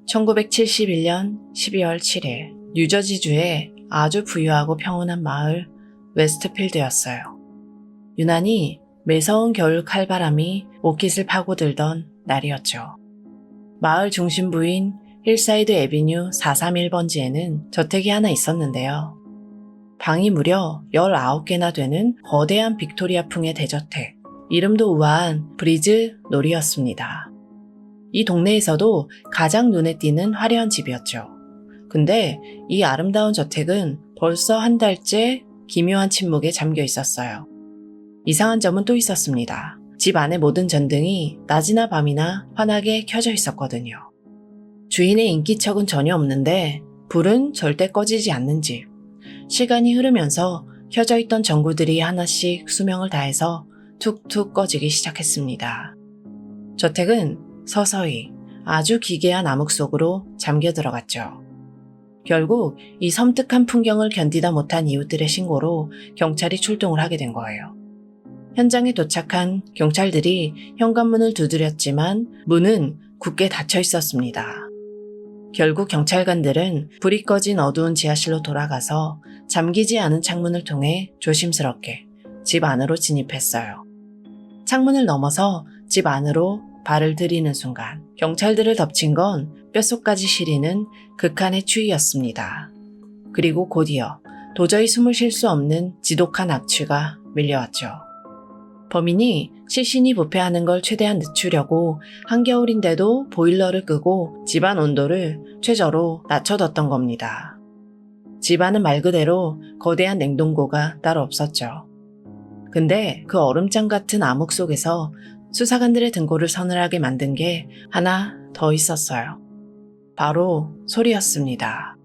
(1971년 12월 7일) 뉴저지주의 아주 부유하고 평온한 마을 웨스트필드였어요. 유난히 매서운 겨울 칼바람이 오깃을 파고들던 날이었죠. 마을 중심부인 힐사이드 애비뉴 431번지에는 저택이 하나 있었는데요. 방이 무려 19개나 되는 거대한 빅토리아풍의 대저택, 이름도 우아한 브리즈 놀이였습니다. 이 동네에서도 가장 눈에 띄는 화려한 집이었죠. 근데 이 아름다운 저택은 벌써 한 달째 기묘한 침묵에 잠겨 있었어요. 이상한 점은 또 있었습니다. 집 안의 모든 전등이 낮이나 밤이나 환하게 켜져 있었거든요. 주인의 인기척은 전혀 없는데 불은 절대 꺼지지 않는 집. 시간이 흐르면서 켜져 있던 전구들이 하나씩 수명을 다해서 툭툭 꺼지기 시작했습니다. 저택은 서서히 아주 기괴한 암흑 속으로 잠겨 들어갔죠. 결국 이 섬뜩한 풍경을 견디다 못한 이웃들의 신고로 경찰이 출동을 하게 된 거예요. 현장에 도착한 경찰들이 현관문을 두드렸지만 문은 굳게 닫혀 있었습니다. 결국 경찰관들은 불이 꺼진 어두운 지하실로 돌아가서 잠기지 않은 창문을 통해 조심스럽게 집 안으로 진입했어요. 창문을 넘어서 집 안으로 발을 들이는 순간 경찰들을 덮친 건 뼛속까지 시리는 극한의 추위였습니다. 그리고 곧이어 도저히 숨을 쉴 수 없는 지독한 악취가 밀려왔죠. 범인이 시신이 부패하는 걸 최대한 늦추려고 한겨울인데도 보일러를 끄고 집안 온도를 최저로 낮춰뒀던 겁니다. 집안은 말 그대로 거대한 냉동고가 따로 없었죠. 근데 그 얼음장 같은 암흑 속에서 수사관들의 등골을 서늘하게 만든 게 하나 더 있었어요. 바로 소리였습니다.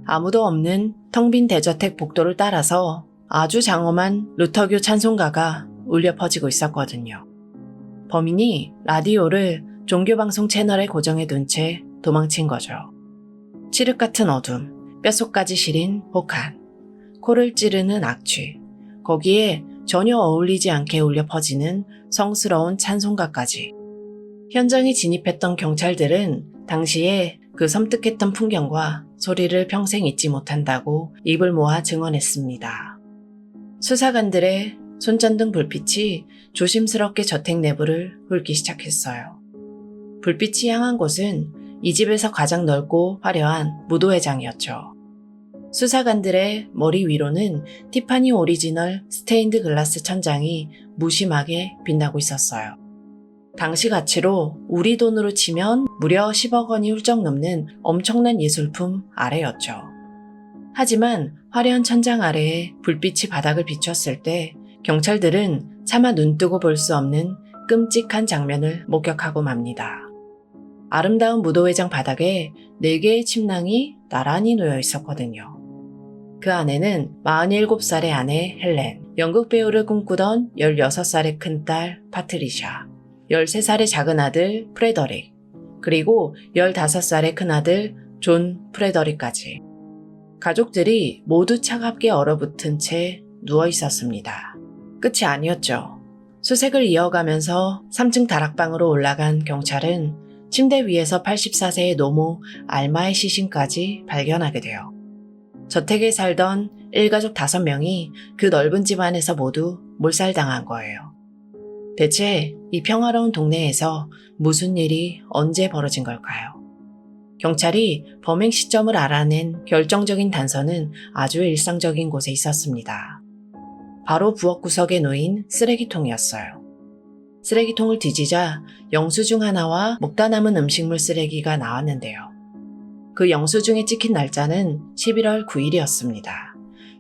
아무도 없는 텅 빈 대저택 복도를 따라서 아주 장엄한 루터교 찬송가가 울려 퍼지고 있었거든요. 범인이 라디오를 종교방송 채널에 고정해 둔 채 도망친 거죠. 칠흑 같은 어둠, 뼛속까지 시린 혹한, 코를 찌르는 악취, 거기에 전혀 어울리지 않게 울려 퍼지는 성스러운 찬송가까지. 현장에 진입했던 경찰들은 당시에 그 섬뜩했던 풍경과 소리를 평생 잊지 못한다고 입을 모아 증언했습니다. 수사관들의 손전등 불빛이 조심스럽게 저택 내부를 훑기 시작했어요. 불빛이 향한 곳은 이 집에서 가장 넓고 화려한 무도회장이었죠. 수사관들의 머리 위로는 티파니 오리지널 스테인드 글라스 천장이 무심하게 빛나고 있었어요. 당시 가치로 우리 돈으로 치면 무려 10억 원이 훌쩍 넘는 엄청난 예술품 아래였죠. 하지만 화려한 천장 아래에 불빛이 바닥을 비췄을 때 경찰들은 차마 눈뜨고 볼 수 없는 끔찍한 장면을 목격하고 맙니다. 아름다운 무도회장 바닥에 4개의 침낭이 나란히 놓여 있었거든요. 그 안에는 47살의 아내 헬렌, 연극 배우를 꿈꾸던 16살의 큰딸 파트리샤, 13살의 작은 아들 프레더릭, 그리고 15살의 큰아들 존 프레더릭까지. 가족들이 모두 차갑게 얼어붙은 채 누워 있었습니다. 끝이 아니었죠. 수색을 이어가면서 3층 다락방으로 올라간 경찰은 침대 위에서 84세의 노모 알마의 시신까지 발견하게 돼요. 저택에 살던 일가족 5명이 그 넓은 집 안에서 모두 몰살당한 거예요. 대체 이 평화로운 동네에서 무슨 일이 언제 벌어진 걸까요? 경찰이 범행 시점을 알아낸 결정적인 단서는 아주 일상적인 곳에 있었습니다. 바로 부엌 구석에 놓인 쓰레기통이었어요. 쓰레기통을 뒤지자 영수증 하나와 먹다 남은 음식물 쓰레기가 나왔는데요. 그 영수증에 찍힌 날짜는 11월 9일이었습니다.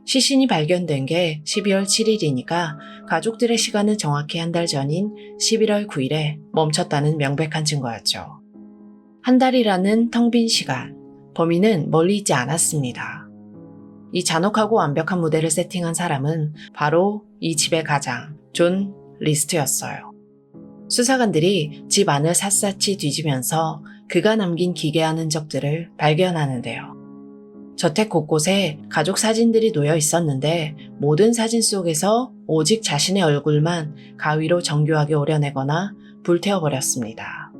시신이 발견된 게 12월 7일이니까 가족들의 시간은 정확히 한 달 전인 11월 9일에 멈췄다는 명백한 증거였죠. 한 달이라는 텅 빈 시간, 범인은 멀리 있지 않았습니다. 이 잔혹하고 완벽한 무대를 세팅한 사람은 바로 이 집의 가장, 존 리스트였어요. 수사관들이 집 안을 샅샅이 뒤지면서 그가 남긴 기괴한 흔적들을 발견하는데요. 저택 곳곳에 가족 사진들이 놓여 있었는데 모든 사진 속에서 오직 자신의 얼굴만 가위로 정교하게 오려내거나 불태워버렸습니다.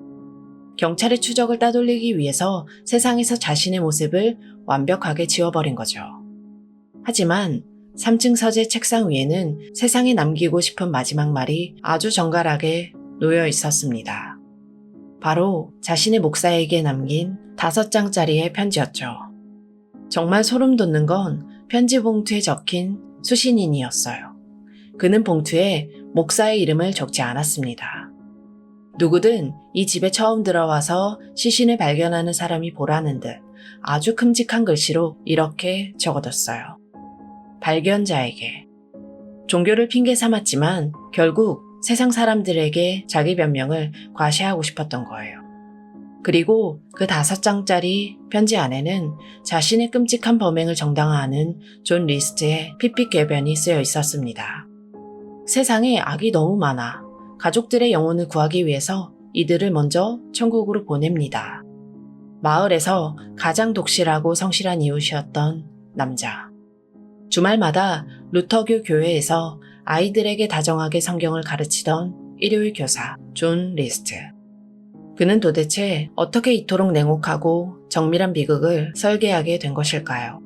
경찰의 추적을 따돌리기 위해서 세상에서 자신의 모습을 완벽하게 지워버린 거죠. 하지만 3층 서재 책상 위에는 세상에 남기고 싶은 마지막 말이 아주 정갈하게 놓여 있었습니다. 바로 자신의 목사에게 남긴 5장짜리의 편지였죠. 정말 소름 돋는 건 편지 봉투에 적힌 수신인이었어요. 그는 봉투에 목사의 이름을 적지 않았습니다. 누구든 이 집에 처음 들어와서 시신을 발견하는 사람이 보라는 듯 아주 큼직한 글씨로 이렇게 적어뒀어요. 발견자에게. 종교를 핑계 삼았지만 결국 세상 사람들에게 자기 변명을 과시하고 싶었던 거예요. 그리고 그 5장짜리 편지 안에는 자신의 끔찍한 범행을 정당화하는 존 리스트의 핏빛 궤변이 쓰여 있었습니다. 세상에 악이 너무 많아. 가족들의 영혼을 구하기 위해서 이들을 먼저 천국으로 보냅니다. 마을에서 가장 독실하고 성실한 이웃이었던 남자. 주말마다 루터교 교회에서 아이들에게 다정하게 성경을 가르치던 일요일 교사 존 리스트. 그는 도대체 어떻게 이토록 냉혹하고 정밀한 비극을 설계하게 된 것일까요?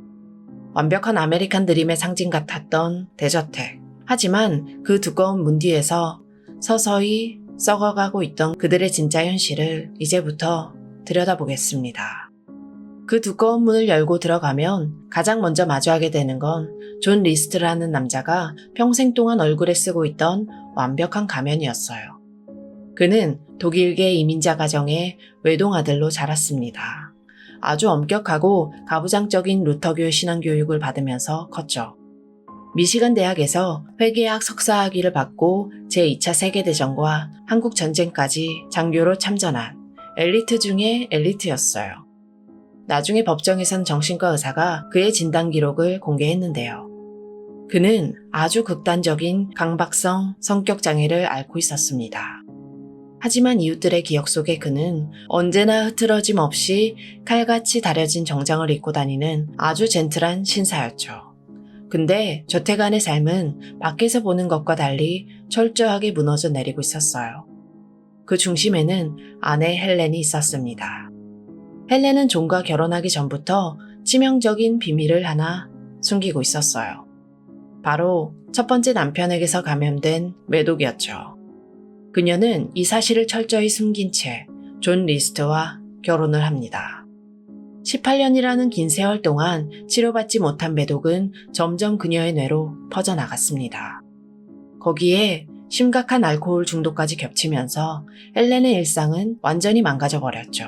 완벽한 아메리칸 드림의 상징 같았던 대저택. 하지만 그 두꺼운 문 뒤에서 서서히 썩어가고 있던 그들의 진짜 현실을 이제부터 들여다보겠습니다. 그 두꺼운 문을 열고 들어가면 가장 먼저 마주하게 되는 건 존 리스트라는 남자가 평생 동안 얼굴에 쓰고 있던 완벽한 가면이었어요. 그는 독일계 이민자 가정의 외동아들로 자랐습니다. 아주 엄격하고 가부장적인 루터교 신앙교육을 받으면서 컸죠. 미시간 대학에서 회계학 석사학위를 받고 제2차 세계대전과 한국전쟁까지 장교로 참전한 엘리트 중의 엘리트였어요. 나중에 법정에선 정신과 의사가 그의 진단 기록을 공개했는데요. 그는 아주 극단적인 강박성 성격 장애를 앓고 있었습니다. 하지만 이웃들의 기억 속에 그는 언제나 흐트러짐 없이 칼같이 다려진 정장을 입고 다니는 아주 젠틀한 신사였죠. 근데 조태간의 삶은 밖에서 보는 것과 달리 철저하게 무너져 내리고 있었어요. 그 중심에는 아내 헬렌이 있었습니다. 헬렌은 존과 결혼하기 전부터 치명적인 비밀을 하나 숨기고 있었어요. 바로 첫 번째 남편에게서 감염된 매독이었죠. 그녀는 이 사실을 철저히 숨긴 채 존 리스트와 결혼을 합니다. 18년이라는 긴 세월 동안 치료받지 못한 매독은 점점 그녀의 뇌로 퍼져나갔습니다. 거기에 심각한 알코올 중독까지 겹치면서 헬렌의 일상은 완전히 망가져버렸죠.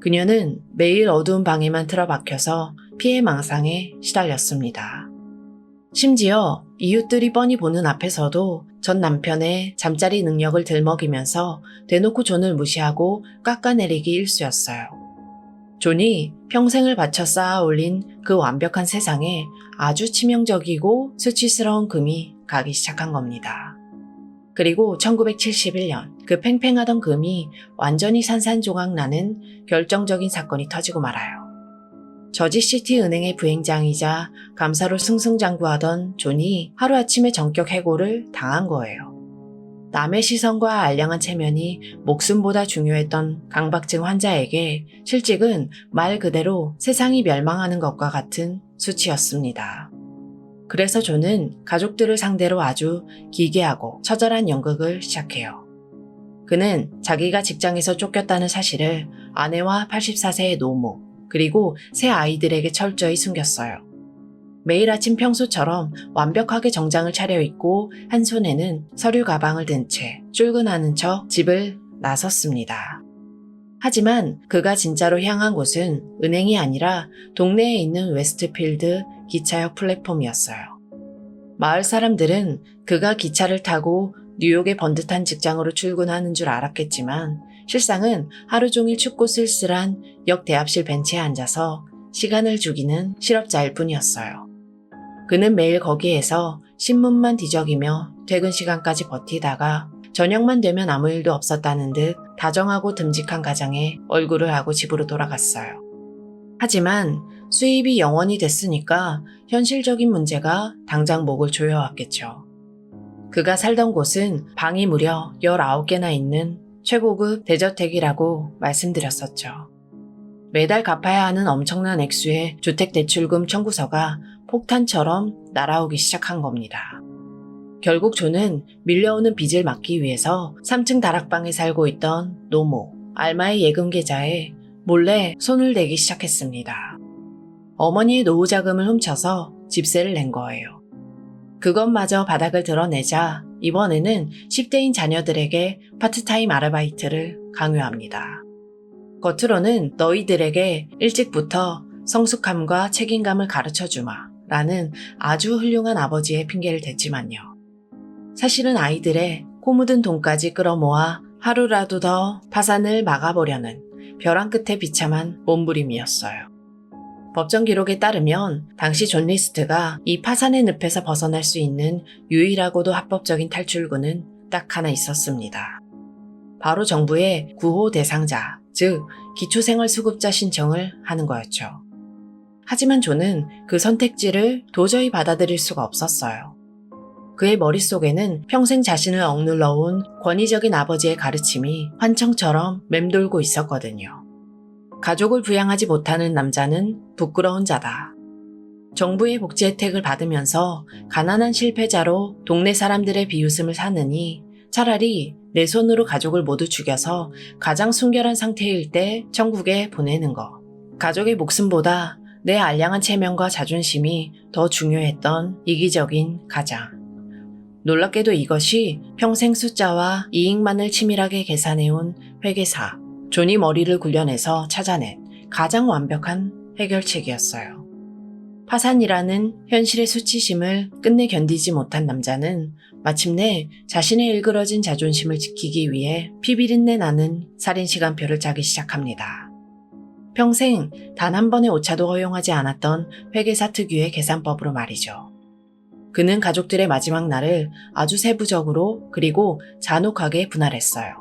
그녀는 매일 어두운 방에만 틀어박혀서 피해망상에 시달렸습니다. 심지어 이웃들이 뻔히 보는 앞에서도 전 남편의 잠자리 능력을 들먹이면서 대놓고 존을 무시하고 깎아내리기 일쑤였어요. 존이 평생을 바쳐 쌓아 올린 그 완벽한 세상에 아주 치명적이고 수치스러운 금이 가기 시작한 겁니다. 그리고 1971년 그 팽팽하던 금이 완전히 산산조각 나는 결정적인 사건이 터지고 말아요. 저지시티 은행의 부행장이자 감사로 승승장구하던 존이 하루아침에 전격 해고를 당한 거예요. 남의 시선과 알량한 체면이 목숨보다 중요했던 강박증 환자에게 실직은 말 그대로 세상이 멸망하는 것과 같은 수치였습니다. 그래서 존은 가족들을 상대로 아주 기괴하고 처절한 연극을 시작해요. 그는 자기가 직장에서 쫓겼다는 사실을 아내와 84세의 노모, 그리고 새 아이들에게 철저히 숨겼어요. 매일 아침 평소처럼 완벽하게 정장을 차려입고 한 손에는 서류 가방을 든 채 출근하는 척 집을 나섰습니다. 하지만 그가 진짜로 향한 곳은 은행이 아니라 동네에 있는 웨스트필드 기차역 플랫폼이었어요. 마을 사람들은 그가 기차를 타고 뉴욕의 번듯한 직장으로 출근하는 줄 알았겠지만 실상은 하루 종일 춥고 쓸쓸한 역 대합실 벤치에 앉아서 시간을 죽이는 실업자일 뿐이었어요. 그는 매일 거기에서 신문만 뒤적이며 퇴근 시간까지 버티다가 저녁만 되면 아무 일도 없었다는 듯 다정하고 듬직한 가장에 얼굴을 하고 집으로 돌아갔어요. 하지만 수입이 0원이 됐으니까 현실적인 문제가 당장 목을 조여왔겠죠. 그가 살던 곳은 방이 무려 19개나 있는 최고급 대저택이라고 말씀드렸었죠. 매달 갚아야 하는 엄청난 액수의 주택대출금 청구서가 폭탄처럼 날아오기 시작한 겁니다. 결국 존은 밀려오는 빚을 막기 위해서 3층 다락방에 살고 있던 노모, 알마의 예금 계좌에 몰래 손을 대기 시작했습니다. 어머니의 노후 자금을 훔쳐서 집세를 낸 거예요. 그것마저 바닥을 드러내자 이번에는 10대인 자녀들에게 파트타임 아르바이트를 강요합니다. 겉으로는 너희들에게 일찍부터 성숙함과 책임감을 가르쳐주마 라는 아주 훌륭한 아버지의 핑계를 댔지만요. 사실은 아이들의 코 묻은 돈까지 끌어모아 하루라도 더 파산을 막아보려는 벼랑 끝에 비참한 몸부림이었어요. 법정 기록에 따르면 당시 존 리스트가 이 파산의 늪에서 벗어날 수 있는 유일하고도 합법적인 탈출구는 딱 하나 있었습니다. 바로 정부의 구호 대상자, 즉 기초생활수급자 신청을 하는 거였죠. 하지만 존은 그 선택지를 도저히 받아들일 수가 없었어요. 그의 머릿속에는 평생 자신을 억눌러온 권위적인 아버지의 가르침이 환청처럼 맴돌고 있었거든요. 가족을 부양하지 못하는 남자는 부끄러운 자다. 정부의 복지 혜택을 받으면서 가난한 실패자로 동네 사람들의 비웃음을 사느니 차라리 내 손으로 가족을 모두 죽여서 가장 순결한 상태일 때 천국에 보내는 것. 가족의 목숨보다 내 알량한 체면과 자존심이 더 중요했던 이기적인 가장. 놀랍게도 이것이 평생 숫자와 이익만을 치밀하게 계산해온 회계사, 존이 머리를 굴려내서 찾아낸 가장 완벽한 해결책이었어요. 파산이라는 현실의 수치심을 끝내 견디지 못한 남자는 마침내 자신의 일그러진 자존심을 지키기 위해 피비린내 나는 살인 시간표를 짜기 시작합니다. 평생 단 한 번의 오차도 허용하지 않았던 회계사 특유의 계산법으로 말이죠. 그는 가족들의 마지막 날을 아주 세부적으로 그리고 잔혹하게 분할했어요.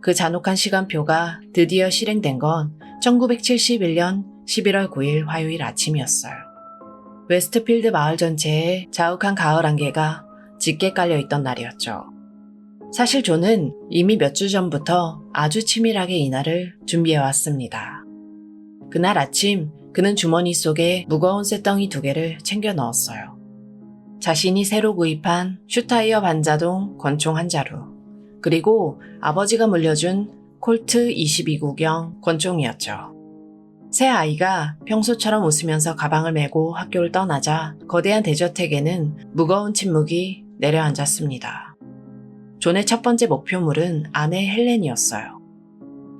그 잔혹한 시간표가 드디어 실행된 건 1971년 11월 9일 화요일 아침이었어요. 웨스트필드 마을 전체에 자욱한 가을 안개가 짙게 깔려있던 날이었죠. 사실 존은 이미 몇 주 전부터 아주 치밀하게 이날을 준비해왔습니다. 그날 아침 그는 주머니 속에 무거운 쇳덩이 2개를 챙겨 넣었어요. 자신이 새로 구입한 슈타이어 반자동 권총 1자루, 그리고 아버지가 물려준 콜트 22구경 권총이었죠. 새 아이가 평소처럼 웃으면서 가방을 메고 학교를 떠나자 거대한 대저택에는 무거운 침묵이 내려앉았습니다. 존의 첫 번째 목표물은 아내 헬렌이었어요.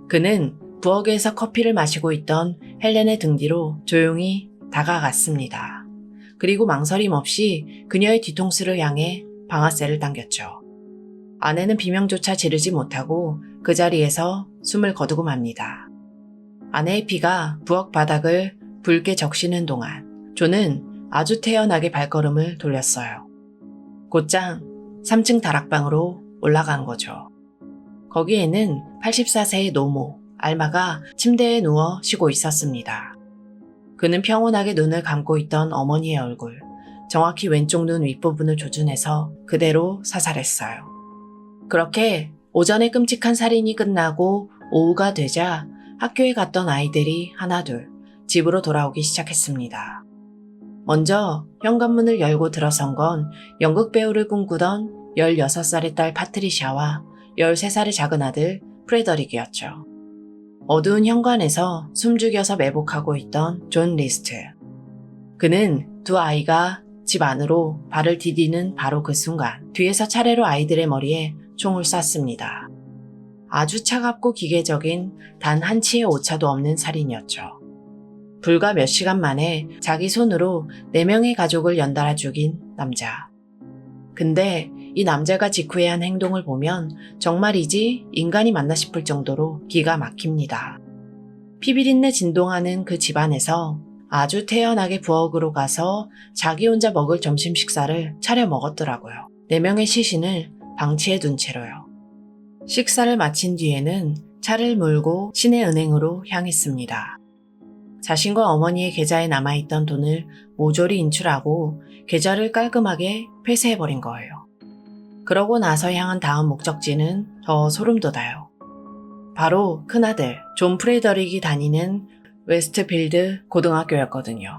그는 부엌에서 커피를 마시고 있던 헬렌의 등 뒤로 조용히 다가갔습니다. 그리고 망설임 없이 그녀의 뒤통수를 향해 방아쇠를 당겼죠. 아내는 비명조차 지르지 못하고 그 자리에서 숨을 거두고 맙니다. 아내의 피가 부엌 바닥을 붉게 적시는 동안 존은 아주 태연하게 발걸음을 돌렸어요. 곧장 3층 다락방으로 올라간 거죠. 거기에는 84세의 노모, 알마가 침대에 누워 쉬고 있었습니다. 그는 평온하게 눈을 감고 있던 어머니의 얼굴, 정확히 왼쪽 눈 윗부분을 조준해서 그대로 사살했어요. 그렇게 오전에 끔찍한 살인이 끝나고 오후가 되자 학교에 갔던 아이들이 하나둘 집으로 돌아오기 시작했습니다. 먼저 현관문을 열고 들어선 건 연극 배우를 꿈꾸던 16살의 딸 파트리샤와 13살의 작은 아들 프레더릭이었죠. 어두운 현관에서 숨죽여서 매복하고 있던 존 리스트. 그는 두 아이가 집 안으로 발을 디디는 바로 그 순간 뒤에서 차례로 아이들의 머리에 총을 쐈습니다. 아주 차갑고 기계적인 단 한치의 오차도 없는 살인이었죠. 불과 몇 시간 만에 자기 손으로 4명의 가족을 연달아 죽인 남자. 근데 이 남자가 직후에 한 행동을 보면 정말이지 인간이 맞나 싶을 정도로 기가 막힙니다. 피비린내 진동하는 그 집안에서 아주 태연하게 부엌으로 가서 자기 혼자 먹을 점심 식사를 차려 먹었더라고요. 4명의 시신을 방치해 둔 채로요. 식사를 마친 뒤에는 차를 몰고 시내은행으로 향했습니다. 자신과 어머니의 계좌에 남아있던 돈을 모조리 인출하고 계좌를 깔끔하게 폐쇄해버린 거예요. 그러고 나서 향한 다음 목적지는 더 소름 돋아요. 바로 큰아들 존 프레더릭이 다니는 웨스트필드 고등학교였거든요.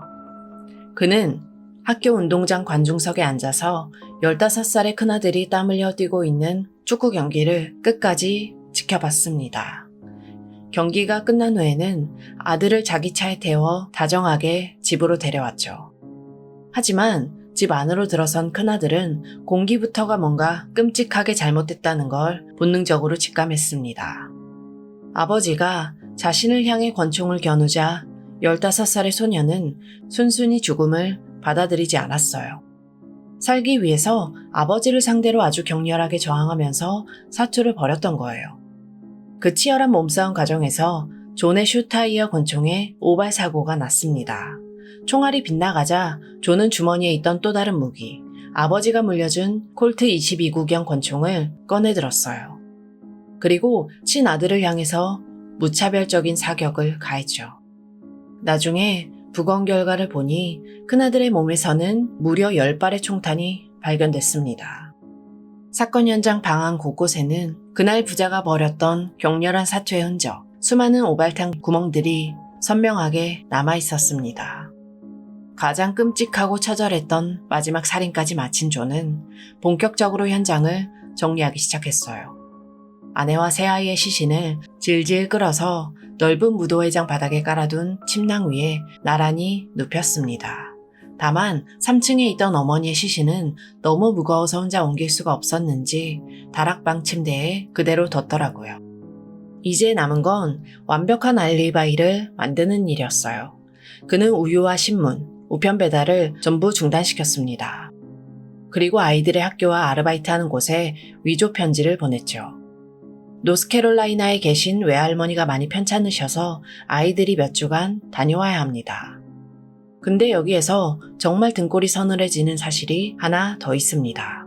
그는 학교 운동장 관중석에 앉아서 15살의 큰아들이 땀 흘려 뛰고 있는 축구 경기를 끝까지 지켜봤습니다. 경기가 끝난 후에는 아들을 자기 차에 태워 다정하게 집으로 데려왔죠. 하지만 집 안으로 들어선 큰아들은 공기부터가 뭔가 끔찍하게 잘못됐다는 걸 본능적으로 직감했습니다. 아버지가 자신을 향해 권총을 겨누자 15살의 소녀는 순순히 죽음을 받아들이지 않았어요. 살기 위해서 아버지를 상대로 아주 격렬하게 저항하면서 사투를 벌였던 거예요. 그 치열한 몸싸움 과정에서 존의 슈타이어 권총에 오발 사고가 났습니다. 총알이 빗나가자 존은 주머니에 있던 또 다른 무기, 아버지가 물려준 콜트 22구경 권총을 꺼내들었어요. 그리고 친아들을 향해서 무차별적인 사격을 가했죠. 나중에 부검 결과를 보니 큰아들의 몸에서는 무려 10발의 총탄이 발견됐습니다. 사건 현장 방안 곳곳에는 그날 부자가 벌였던 격렬한 사투의 흔적, 수많은 오발탄 구멍들이 선명하게 남아 있었습니다. 가장 끔찍하고 처절했던 마지막 살인까지 마친 존은 본격적으로 현장을 정리하기 시작했어요. 아내와 새아이의 시신을 질질 끌어서 넓은 무도회장 바닥에 깔아둔 침낭 위에 나란히 눕혔습니다. 다만 3층에 있던 어머니의 시신은 너무 무거워서 혼자 옮길 수가 없었는지 다락방 침대에 그대로 뒀더라고요. 이제 남은 건 완벽한 알리바이를 만드는 일이었어요. 그는 우유와 신문, 우편 배달을 전부 중단시켰습니다. 그리고 아이들의 학교와 아르바이트하는 곳에 위조 편지를 보냈죠. 노스캐롤라이나에 계신 외할머니가 많이 편찮으셔서 아이들이 몇 주간 다녀와야 합니다. 근데 여기에서 정말 등골이 서늘해지는 사실이 하나 더 있습니다.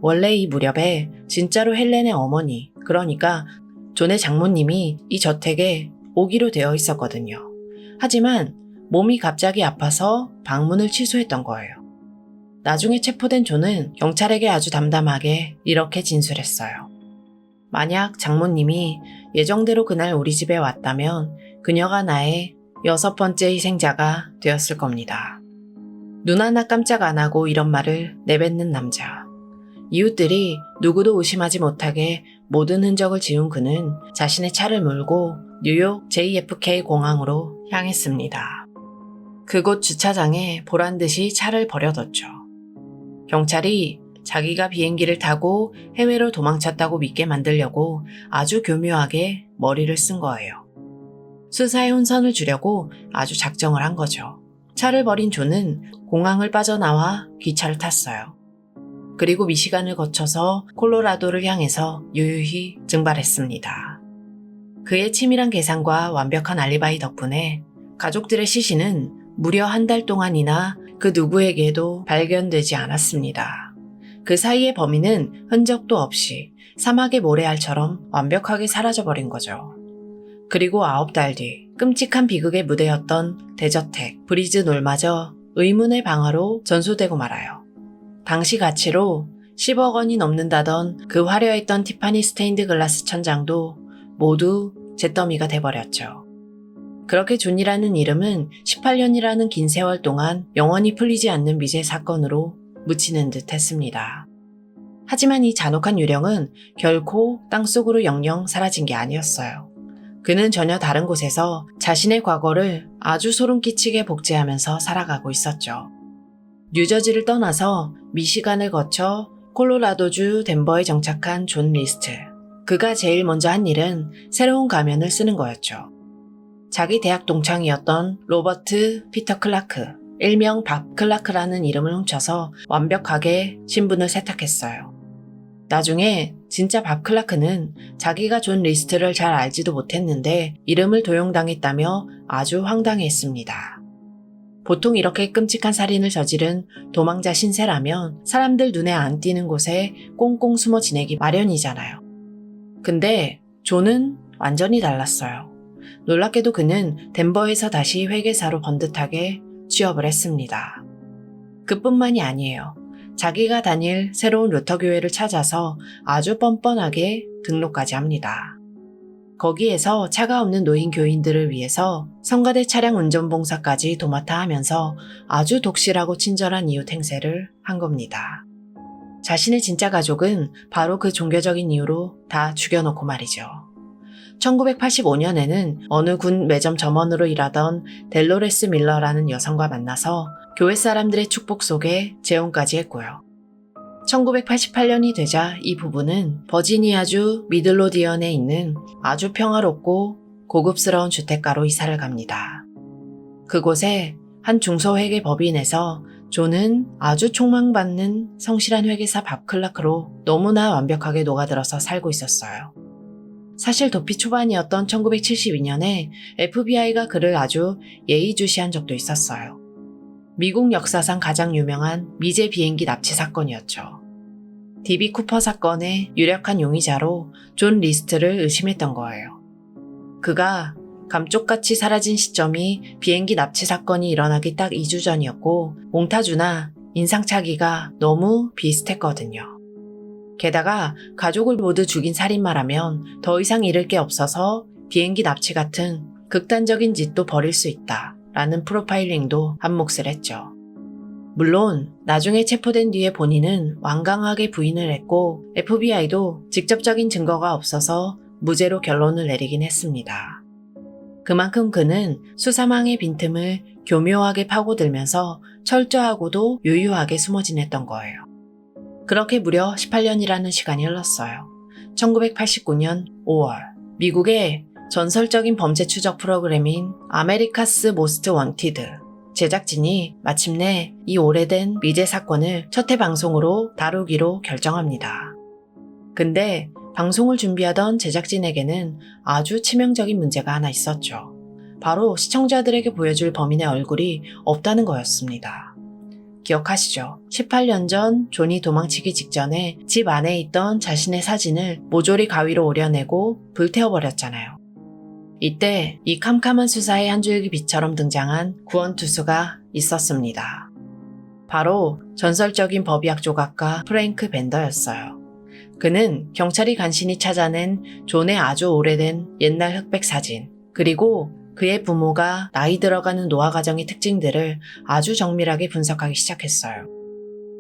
원래 이 무렵에 진짜로 헬렌의 어머니, 그러니까 존의 장모님이 이 저택에 오기로 되어 있었거든요. 하지만 몸이 갑자기 아파서 방문을 취소했던 거예요. 나중에 체포된 존은 경찰에게 아주 담담하게 이렇게 진술했어요. 만약 장모님이 예정대로 그날 우리 집에 왔다면 그녀가 나의 6번째 희생자가 되었을 겁니다. 눈 하나 깜짝 안 하고 이런 말을 내뱉는 남자. 이웃들이 누구도 의심하지 못하게 모든 흔적을 지운 그는 자신의 차를 몰고 뉴욕 JFK 공항으로 향했습니다. 그곳 주차장에 보란듯이 차를 버려뒀죠. 경찰이 자기가 비행기를 타고 해외로 도망쳤다고 믿게 만들려고 아주 교묘하게 머리를 쓴 거예요. 수사의 혼선을 주려고 아주 작정을 한 거죠. 차를 버린 존은 공항을 빠져나와 기차를 탔어요. 그리고 미시간을 거쳐서 콜로라도를 향해서 유유히 증발했습니다. 그의 치밀한 계산과 완벽한 알리바이 덕분에 가족들의 시신은 무려 한 달 동안이나 그 누구에게도 발견되지 않았습니다. 그 사이에 범인은 흔적도 없이 사막의 모래알처럼 완벽하게 사라져버린 거죠. 그리고 9달 뒤 끔찍한 비극의 무대였던 대저택 브리즈 놀마저 의문의 방화로 전소되고 말아요. 당시 가치로 10억 원이 넘는다던 그 화려했던 티파니 스테인드 글라스 천장도 모두 잿더미가 돼버렸죠. 그렇게 존이라는 이름은 18년이라는 긴 세월 동안 영원히 풀리지 않는 미제 사건으로 묻히는 듯 했습니다. 하지만 이 잔혹한 유령은 결코 땅속으로 영영 사라진 게 아니었어요. 그는 전혀 다른 곳에서 자신의 과거를 아주 소름 끼치게 복제하면서 살아가고 있었죠. 뉴저지를 떠나서 미시간을 거쳐 콜로라도주 덴버에 정착한 존 리스트. 그가 제일 먼저 한 일은 새로운 가면을 쓰는 거였죠. 자기 대학 동창이었던 로버트 피터 클라크, 일명 밥 클라크라는 이름을 훔쳐서 완벽하게 신분을 세탁했어요. 나중에 진짜 밥 클라크는 자기가 존 리스트를 잘 알지도 못했는데 이름을 도용당했다며 아주 황당해했습니다. 보통 이렇게 끔찍한 살인을 저지른 도망자 신세라면 사람들 눈에 안 띄는 곳에 꽁꽁 숨어 지내기 마련이잖아요. 근데 존은 완전히 달랐어요. 놀랍게도 그는 덴버에서 다시 회계사로 번듯하게 취업을 했습니다. 그뿐만이 아니에요. 자기가 다닐 새로운 루터 교회를 찾아서 아주 뻔뻔하게 등록까지 합니다. 거기에서 차가 없는 노인 교인들을 위해서 성가대 차량 운전봉사까지 도맡아 하면서 아주 독실하고 친절한 이웃 행세를 한 겁니다. 자신의 진짜 가족은 바로 그 종교적인 이유로 다 죽여놓고 말이죠. 1985년에는 어느 군 매점 점원으로 일하던 델로레스 밀러라는 여성과 만나서 교회 사람들의 축복 속에 재혼까지 했고요. 1988년이 되자 이 부부는 버지니아주 미들로디언에 있는 아주 평화롭고 고급스러운 주택가로 이사를 갑니다. 그곳에 한 중소회계 법인에서 존은 아주 촉망받는 성실한 회계사 밥 클라크로 너무나 완벽하게 녹아들어서 살고 있었어요. 사실 도피 초반이었던 1972년에 FBI가 그를 아주 예의주시한 적도 있었어요. 미국 역사상 가장 유명한 미제 비행기 납치 사건이었죠. DB 쿠퍼 사건의 유력한 용의자로 존 리스트를 의심했던 거예요. 그가 감쪽같이 사라진 시점이 비행기 납치 사건이 일어나기 딱 2주 전이었고 몽타주나 인상착의가 너무 비슷했거든요. 게다가 가족을 모두 죽인 살인마라면 더 이상 잃을 게 없어서 비행기 납치 같은 극단적인 짓도 벌일 수 있다 라는 프로파일링도 한몫을 했죠. 물론 나중에 체포된 뒤에 본인은 완강하게 부인을 했고 FBI도 직접적인 증거가 없어서 무죄로 결론을 내리긴 했습니다. 그만큼 그는 수사망의 빈틈을 교묘하게 파고들면서 철저하고도 유유하게 숨어 지냈던 거예요. 그렇게 무려 18년이라는 시간이 흘렀어요. 1989년 5월 미국의 전설적인 범죄 추적 프로그램인 아메리카스 모스트 원티드 제작진이 마침내 이 오래된 미제 사건을 첫 회 방송으로 다루기로 결정합니다. 근데 방송을 준비하던 제작진에게는 아주 치명적인 문제가 하나 있었죠. 바로 시청자들에게 보여줄 범인의 얼굴이 없다는 거였습니다. 기억하시죠? 18년 전 존이 도망치기 직전에 집 안에 있던 자신의 사진을 모조리 가위로 오려내고 불태워버렸잖아요. 이때 이 캄캄한 수사의 한 줄기 빛처럼 등장한 구원투수가 있었습니다. 바로 전설적인 법의학 조각가 프랭크 벤더였어요. 그는 경찰이 간신히 찾아낸 존의 아주 오래된 옛날 흑백 사진, 그리고 그의 부모가 나이 들어가는 노화 과정의 특징들을 아주 정밀하게 분석하기 시작했어요.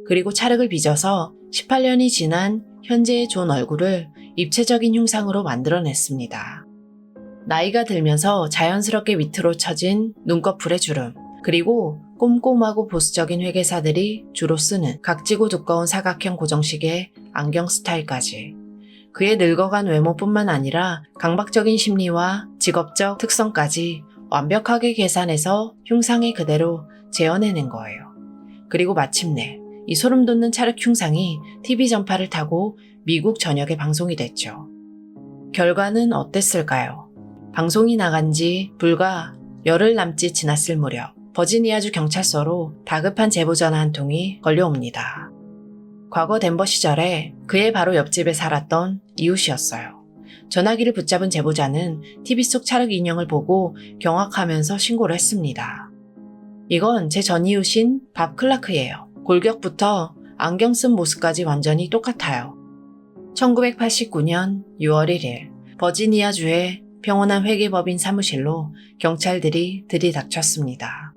그리고 찰흙을 빚어서 18년이 지난 현재의 존 얼굴을 입체적인 흉상으로 만들어냈습니다. 나이가 들면서 자연스럽게 밑으로 처진 눈꺼풀의 주름, 그리고 꼼꼼하고 보수적인 회계사들이 주로 쓰는 각지고 두꺼운 사각형 고정식의 안경 스타일까지. 그의 늙어간 외모뿐만 아니라 강박적인 심리와 직업적 특성까지 완벽하게 계산해서 흉상에 그대로 재현해낸 거예요. 그리고 마침내 이 소름 돋는 찰흙 흉상이 TV 전파를 타고 미국 전역에 방송이 됐죠. 결과는 어땠을까요? 방송이 나간 지 불과 열흘 남짓 지났을 무렵 버지니아주 경찰서로 다급한 제보 전화 한 통이 걸려옵니다. 과거 덴버 시절에 그의 바로 옆집에 살았던 이웃이었어요. 전화기를 붙잡은 제보자는 TV 속 찰흙 인형을 보고 경악하면서 신고를 했습니다. 이건 제 전 이웃인 밥 클라크예요. 골격부터 안경 쓴 모습까지 완전히 똑같아요. 1989년 6월 1일 버지니아주의 평온한 회계법인 사무실로 경찰들이 들이닥쳤습니다.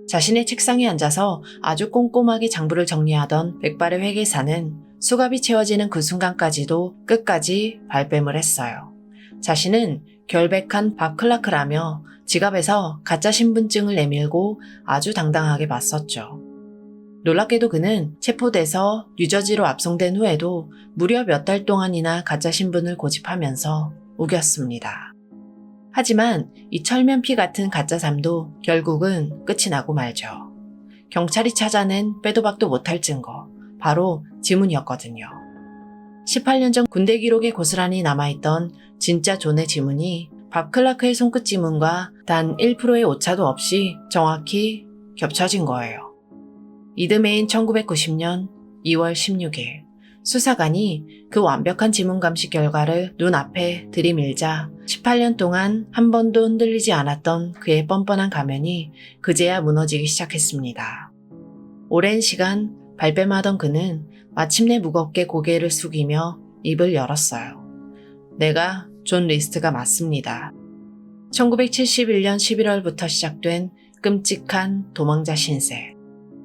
자신의 책상에 앉아서 아주 꼼꼼하게 장부를 정리하던 백발의 회계사는 수갑이 채워지는 그 순간까지도 끝까지 발뺌을 했어요. 자신은 결백한 밥 클라크라며 지갑에서 가짜 신분증을 내밀고 아주 당당하게 맞섰죠. 놀랍게도 그는 체포돼서 뉴저지로 압송된 후에도 무려 몇 달 동안이나 가짜 신분을 고집하면서 우겼습니다. 하지만 이 철면피 같은 가짜 삶도 결국은 끝이 나고 말죠. 경찰이 찾아낸 빼도 박도 못할 증거, 바로 지문이었거든요. 18년 전 군대 기록에 고스란히 남아있던 진짜 존의 지문이 밥 클라크의 손끝 지문과 단 1%의 오차도 없이 정확히 겹쳐진 거예요. 이듬해인 1990년 2월 16일 수사관이 그 완벽한 지문 감식 결과를 눈앞에 들이밀자 18년 동안 한 번도 흔들리지 않았던 그의 뻔뻔한 가면이 그제야 무너지기 시작했습니다. 오랜 시간 발뺌하던 그는 마침내 무겁게 고개를 숙이며 입을 열었어요. 내가 존 리스트가 맞습니다. 1971년 11월부터 시작된 끔찍한 도망자 신세.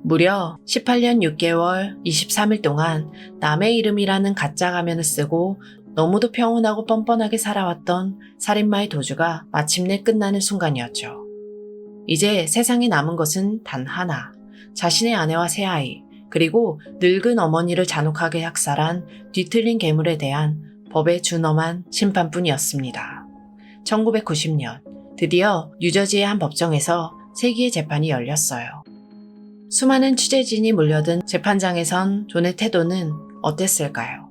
무려 18년 6개월 23일 동안 남의 이름이라는 가짜 가면을 쓰고 너무도 평온하고 뻔뻔하게 살아왔던 살인마의 도주가 마침내 끝나는 순간이었죠. 이제 세상에 남은 것은 단 하나. 자신의 아내와 새 아이, 그리고 늙은 어머니를 잔혹하게 학살한 뒤틀린 괴물에 대한 법의 준엄한 심판뿐이었습니다. 1990년, 드디어 뉴저지의 한 법정에서 세기의 재판이 열렸어요. 수많은 취재진이 몰려든 재판장에선 존의 태도는 어땠을까요?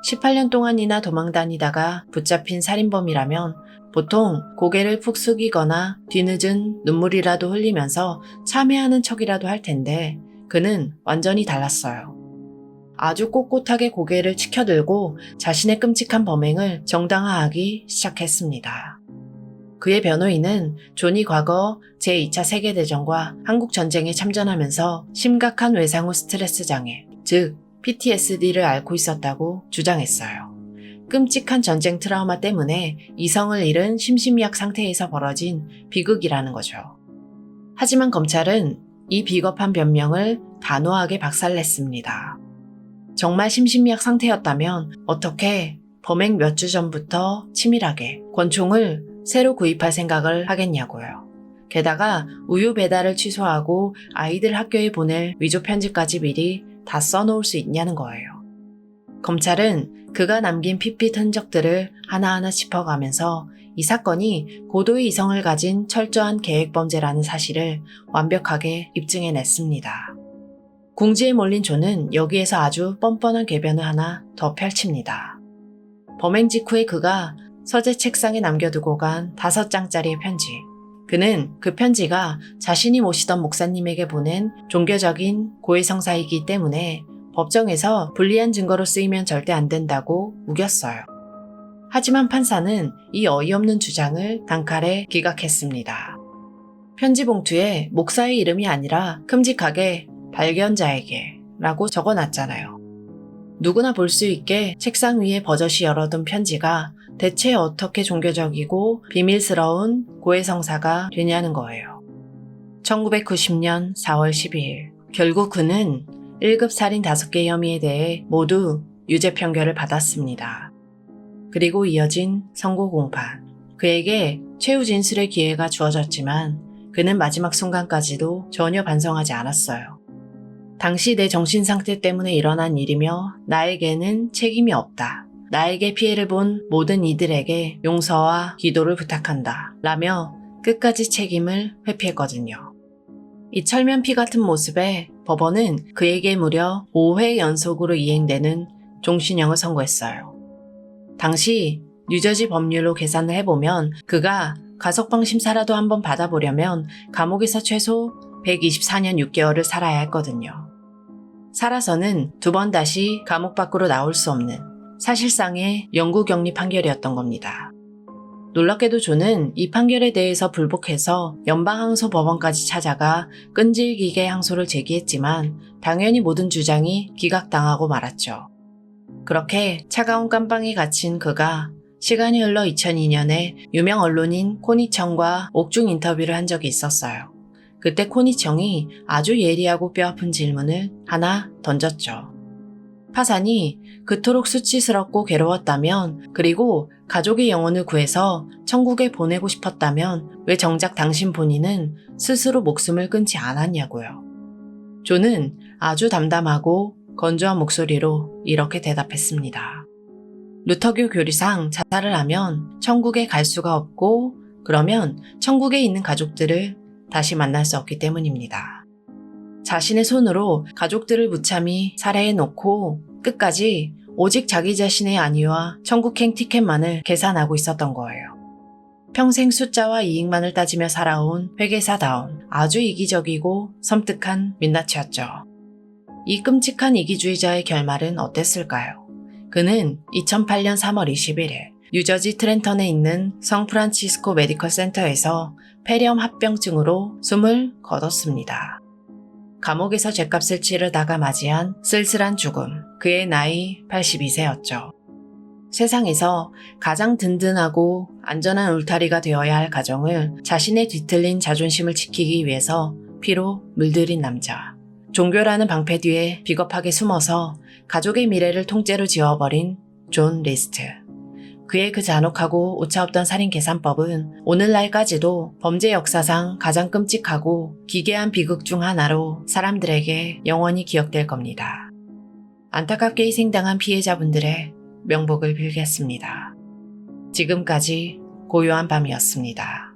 18년 동안이나 도망다니다가 붙잡힌 살인범이라면 보통 고개를 푹 숙이거나 뒤늦은 눈물이라도 흘리면서 참회하는 척이라도 할 텐데 그는 완전히 달랐어요. 아주 꼿꼿하게 고개를 치켜들고 자신의 끔찍한 범행을 정당화하기 시작했습니다. 그의 변호인은 존이 과거 제2차 세계대전과 한국전쟁에 참전하면서 심각한 외상 후 스트레스 장애, 즉 PTSD를 앓고 있었다고 주장했어요. 끔찍한 전쟁 트라우마 때문에 이성을 잃은 심신미약 상태에서 벌어진 비극이라는 거죠. 하지만 검찰은 이 비겁한 변명을 단호하게 박살냈습니다. 정말 심신미약 상태였다면 어떻게 범행 몇 주 전부터 치밀하게 권총을 새로 구입할 생각을 하겠냐고요. 게다가 우유 배달을 취소하고 아이들 학교에 보낼 위조 편지까지 미리 다 써놓을 수 있냐는 거예요. 검찰은 그가 남긴 핏빛 흔적들을 하나하나 짚어가면서 이 사건이 고도의 이성을 가진 철저한 계획범죄라는 사실을 완벽하게 입증해냈습니다. 궁지에 몰린 존은 여기에서 아주 뻔뻔한 궤변을 하나 더 펼칩니다. 범행 직후에 그가 서재 책상에 남겨두고 간 5장짜리의 편지. 그는 그 편지가 자신이 모시던 목사님에게 보낸 종교적인 고해성사이기 때문에 법정에서 불리한 증거로 쓰이면 절대 안 된다고 우겼어요. 하지만 판사는 이 어이없는 주장을 단칼에 기각했습니다. 편지 봉투에 목사의 이름이 아니라 큼직하게 발견자에게 라고 적어놨잖아요. 누구나 볼 수 있게 책상 위에 버젓이 열어둔 편지가 대체 어떻게 종교적이고 비밀스러운 고해성사가 되냐는 거예요. 1990년 4월 12일, 결국 그는 1급 살인 5개 혐의에 대해 모두 유죄 판결을 받았습니다. 그리고 이어진 선고 공판. 그에게 최후 진술의 기회가 주어졌지만 그는 마지막 순간까지도 전혀 반성하지 않았어요. 당시 내 정신 상태 때문에 일어난 일이며 나에게는 책임이 없다. 나에게 피해를 본 모든 이들에게 용서와 기도를 부탁한다. 라며 끝까지 책임을 회피했거든요. 이 철면피 같은 모습에 법원은 그에게 무려 5회 연속으로 이행되는 종신형을 선고했어요. 당시 뉴저지 법률로 계산을 해보면 그가 가석방 심사라도 한번 받아보려면 감옥에서 최소 124년 6개월을 살아야 했거든요. 살아서는 2번 다시 감옥 밖으로 나올 수 없는 사실상의 영구격리 판결이었던 겁니다. 놀랍게도 존은 이 판결에 대해서 불복해서 연방항소법원까지 찾아가 끈질기게 항소를 제기했지만 당연히 모든 주장이 기각당하고 말았죠. 그렇게 차가운 깜빵에 갇힌 그가 시간이 흘러 2002년에 유명 언론인 코니청과 옥중 인터뷰를 한 적이 있었어요. 그때 코니청이 아주 예리하고 뼈아픈 질문을 하나 던졌죠. 파산이 그토록 수치스럽고 괴로웠다면, 그리고 가족의 영혼을 구해서 천국에 보내고 싶었다면 왜 정작 당신 본인은 스스로 목숨을 끊지 않았냐고요. 존은 아주 담담하고 건조한 목소리로 이렇게 대답했습니다. 루터교 교리상 자살을 하면 천국에 갈 수가 없고, 그러면 천국에 있는 가족들을 다시 만날 수 없기 때문입니다. 자신의 손으로 가족들을 무참히 살해해놓고 끝까지 오직 자기 자신의 안위와 천국행 티켓만을 계산하고 있었던 거예요. 평생 숫자와 이익만을 따지며 살아온 회계사다운 아주 이기적이고 섬뜩한 민낯이었죠. 이 끔찍한 이기주의자의 결말은 어땠을까요? 그는 2008년 3월 21일 뉴저지 트렌턴에 있는 성프란치스코 메디컬 센터에서 폐렴 합병증으로 숨을 거뒀습니다. 감옥에서 죗값을 치르다가 맞이한 쓸쓸한 죽음. 그의 나이 82세였죠. 세상에서 가장 든든하고 안전한 울타리가 되어야 할 가정을 자신의 뒤틀린 자존심을 지키기 위해서 피로 물들인 남자. 종교라는 방패 뒤에 비겁하게 숨어서 가족의 미래를 통째로 지워버린 존 리스트. 그의 그 잔혹하고 오차없던 살인 계산법은 오늘날까지도 범죄 역사상 가장 끔찍하고 기괴한 비극 중 하나로 사람들에게 영원히 기억될 겁니다. 안타깝게 희생당한 피해자분들의 명복을 빌겠습니다. 지금까지 고요한 밤이었습니다.